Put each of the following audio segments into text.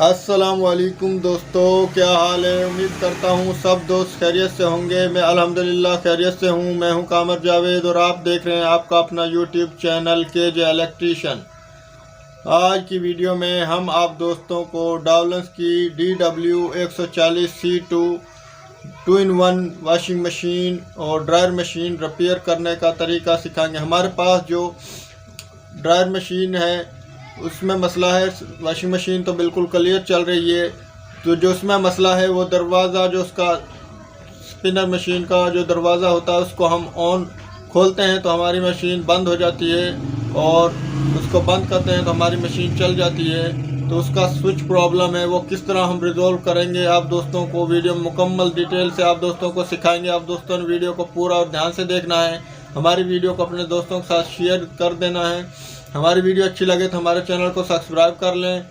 अस्सलाम वालेकुम दोस्तों, क्या हाल है। उम्मीद करता हूँ सब दोस्त खैरियत से होंगे। मैं अल्हम्दुलिल्लाह खैरियत से हूँ। मैं हूँ कामर जावेद और आप देख रहे हैं आपका अपना यूट्यूब चैनल KJ इलेक्ट्रीशियन। आज की वीडियो में हम आप दोस्तों को डॉवलेंस की DW140C2 2-in-1 वॉशिंग मशीन और ड्रायर मशीन रिपेयर करने का तरीका सिखाएंगे। हमारे पास जो ड्रायर मशीन है उसमें मसला है। वॉशिंग मशीन तो बिल्कुल क्लियर चल रही है, तो जो उसमें मसला है वो दरवाज़ा, जो उसका स्पिनर मशीन का जो दरवाज़ा होता है उसको हम ऑन खोलते हैं तो हमारी मशीन बंद हो जाती है, और उसको बंद करते हैं तो हमारी मशीन चल जाती है। तो उसका स्विच प्रॉब्लम है, वो किस तरह हम रिजॉल्व करेंगे आप दोस्तों को वीडियो मुकम्मल डिटेल से आप दोस्तों को सिखाएंगे। आप दोस्तों ने वीडियो को पूरा और ध्यान से देखना है। हमारी वीडियो को अपने दोस्तों के साथ शेयर कर देना है। हमारी वीडियो अच्छी लगे तो हमारे चैनल को सब्सक्राइब कर लें।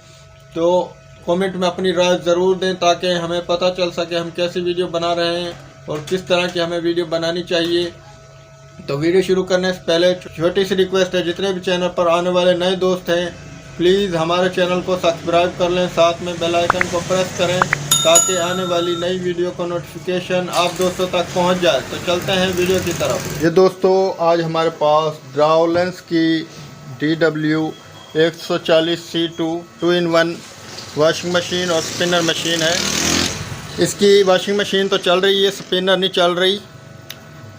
तो कमेंट में अपनी राय ज़रूर दें ताकि हमें पता चल सके हम कैसी वीडियो बना रहे हैं और किस तरह की हमें वीडियो बनानी चाहिए। तो वीडियो शुरू करने से पहले छोटी सी रिक्वेस्ट है, जितने भी चैनल पर आने वाले नए दोस्त हैं प्लीज़ हमारे चैनल को सब्सक्राइब कर लें, साथ में बेल आइकन को प्रेस करें ताकि आने वाली नई वीडियो का नोटिफिकेशन आप दोस्तों तक पहुंच जाए। तो चलते हैं वीडियो की तरफ। ये दोस्तों, आज हमारे पास डॉवलेंस की DW140C2 2-in-1 वॉशिंग मशीन और स्पिनर मशीन है। इसकी वॉशिंग मशीन तो चल रही है, स्पिनर नहीं चल रही।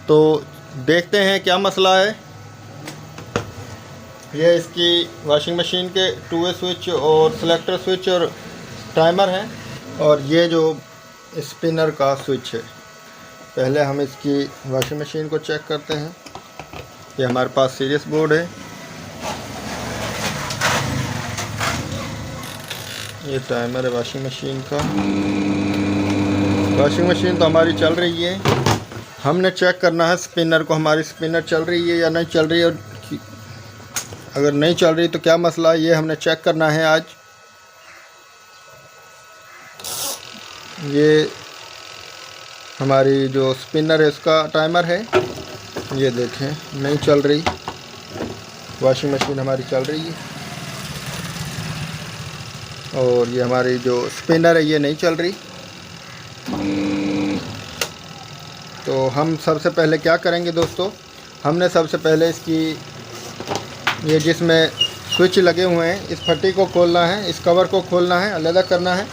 तो देखते हैं क्या मसला है। ये इसकी वॉशिंग मशीन के 2 स्विच और सेलेक्टर स्विच और टाइमर है, और ये जो स्पिनर का स्विच है। पहले हम इसकी वॉशिंग मशीन को चेक करते हैं। ये हमारे पास सीरीज बोर्ड है, ये टाइमर है वॉशिंग मशीन का। वॉशिंग मशीन तो हमारी चल रही है। हमने चेक करना है स्पिनर को, हमारी स्पिनर चल रही है या नहीं चल रही है, और अगर नहीं चल रही तो क्या मसला है ये हमने चेक करना है आज। ये हमारी जो स्पिनर है उसका टाइमर है, ये देखें नहीं चल रही। वॉशिंग मशीन हमारी चल रही है और ये हमारी जो स्पिनर है ये नहीं चल रही। तो हम सबसे पहले क्या करेंगे दोस्तों, हमने सबसे पहले इसकी ये जिसमें स्विच लगे हुए हैं इस फट्टी को खोलना है, इस कवर को खोलना है, अलग करना है।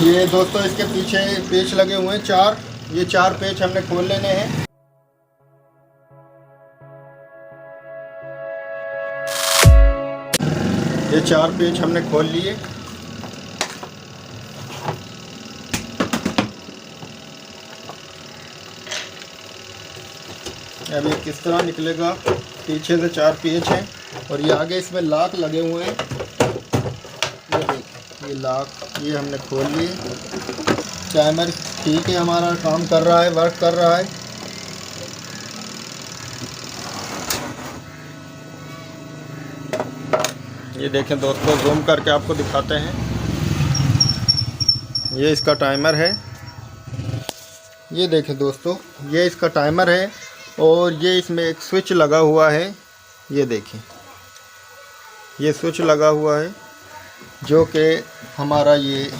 ये दोस्तों इसके पीछे पेच लगे हुए हैं 4, ये 4 पेच हमने खोल लेने हैं। ये 4 पेच हमने खोल लिए। अब ये किस तरह निकलेगा, पीछे से 4 पेच हैं और ये आगे इसमें लॉक लगे हुए हैं। ये देखिए ये लॉक, ये हमने खोल लिए। टाइमर ठीक है, हमारा काम कर रहा है, वर्क कर रहा है। ये देखें दोस्तों, जूम करके आपको दिखाते हैं। ये इसका टाइमर है, ये देखें दोस्तों, ये इसका टाइमर है और ये इसमें एक स्विच लगा हुआ है। ये देखें ये स्विच लगा हुआ है जो कि हमारा ये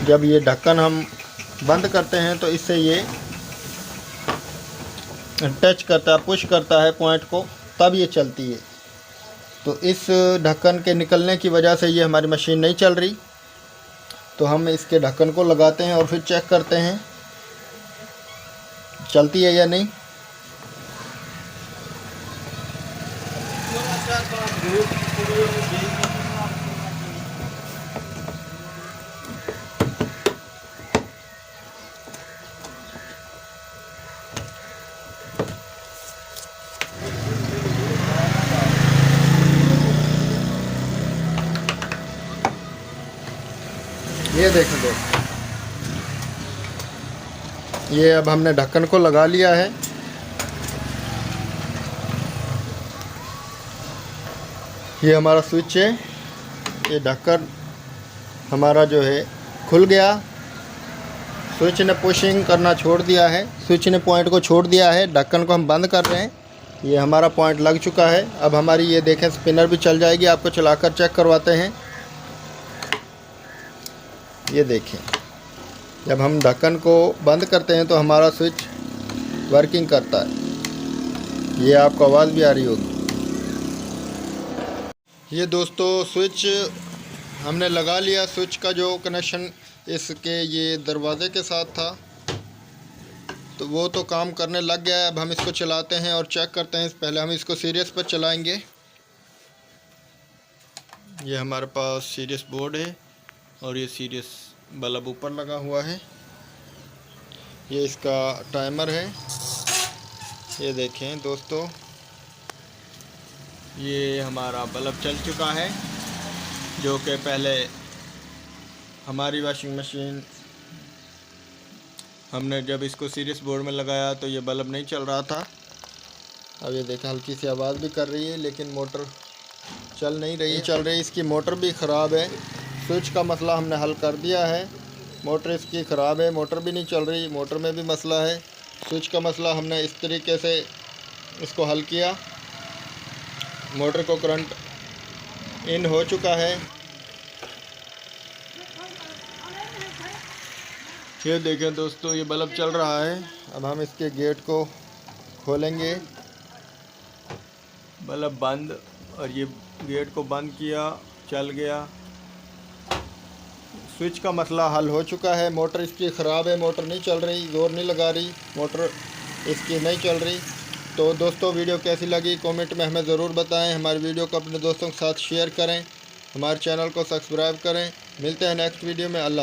जब ये ढक्कन हम बंद करते हैं तो इससे ये टच करता है, पुश करता है पॉइंट को, तब ये चलती है। तो इस ढक्कन के निकलने की वजह से ये हमारी मशीन नहीं चल रही। तो हम इसके ढक्कन को लगाते हैं और फिर चेक करते हैं चलती है या नहीं। ये देखें दोस्तों, ये अब हमने ढक्कन को लगा लिया है। ये हमारा स्विच है, ये ढक्कन हमारा जो है खुल गया। स्विच ने पुशिंग करना छोड़ दिया है, स्विच ने पॉइंट को छोड़ दिया है। ढक्कन को हम बंद कर रहे हैं, ये हमारा पॉइंट लग चुका है। अब हमारी ये देखें स्पिनर भी चल जाएगी। आपको चलाकर चेक करवाते हैं। ये देखें, जब हम ढक्कन को बंद करते हैं तो हमारा स्विच वर्किंग करता है। ये आपको आवाज़ भी आ रही होगी। ये दोस्तों स्विच हमने लगा लिया। स्विच का जो कनेक्शन इसके ये दरवाज़े के साथ था तो वो तो काम करने लग गया है। अब हम इसको चलाते हैं और चेक करते हैं। पहले हम इसको सीरियस पर चलाएंगे। ये हमारे पास सीरियस बोर्ड है और ये सीरियस बल्ब ऊपर लगा हुआ है। ये इसका टाइमर है। ये देखें दोस्तों, ये हमारा बल्ब चल चुका है, जो कि पहले हमारी वॉशिंग मशीन हमने जब इसको सीरियस बोर्ड में लगाया तो ये बल्ब नहीं चल रहा था। अब ये देखें, हल्की सी आवाज़ भी कर रही है लेकिन मोटर चल नहीं रही है। इसकी मोटर भी ख़राब है। स्विच का मसला हमने हल कर दिया है। मोटर इसकी ख़राब है, मोटर भी नहीं चल रही, मोटर में भी मसला है। स्विच का मसला हमने इस तरीके से इसको हल किया। मोटर को करंट इन हो चुका है। ये देखें दोस्तों, ये बल्ब चल रहा है। अब हम इसके गेट को खोलेंगे। बल्ब बंद, और ये गेट को बंद किया, चल गया। स्विच का मसला हल हो चुका है। मोटर इसकी ख़राब है, मोटर नहीं चल रही, ज़ोर नहीं लगा रही, मोटर इसकी नहीं चल रही। तो दोस्तों वीडियो कैसी लगी कमेंट में हमें ज़रूर बताएं। हमारी वीडियो को अपने दोस्तों के साथ शेयर करें, हमारे चैनल को सब्सक्राइब करें। मिलते हैं नेक्स्ट वीडियो में। अल्लाह।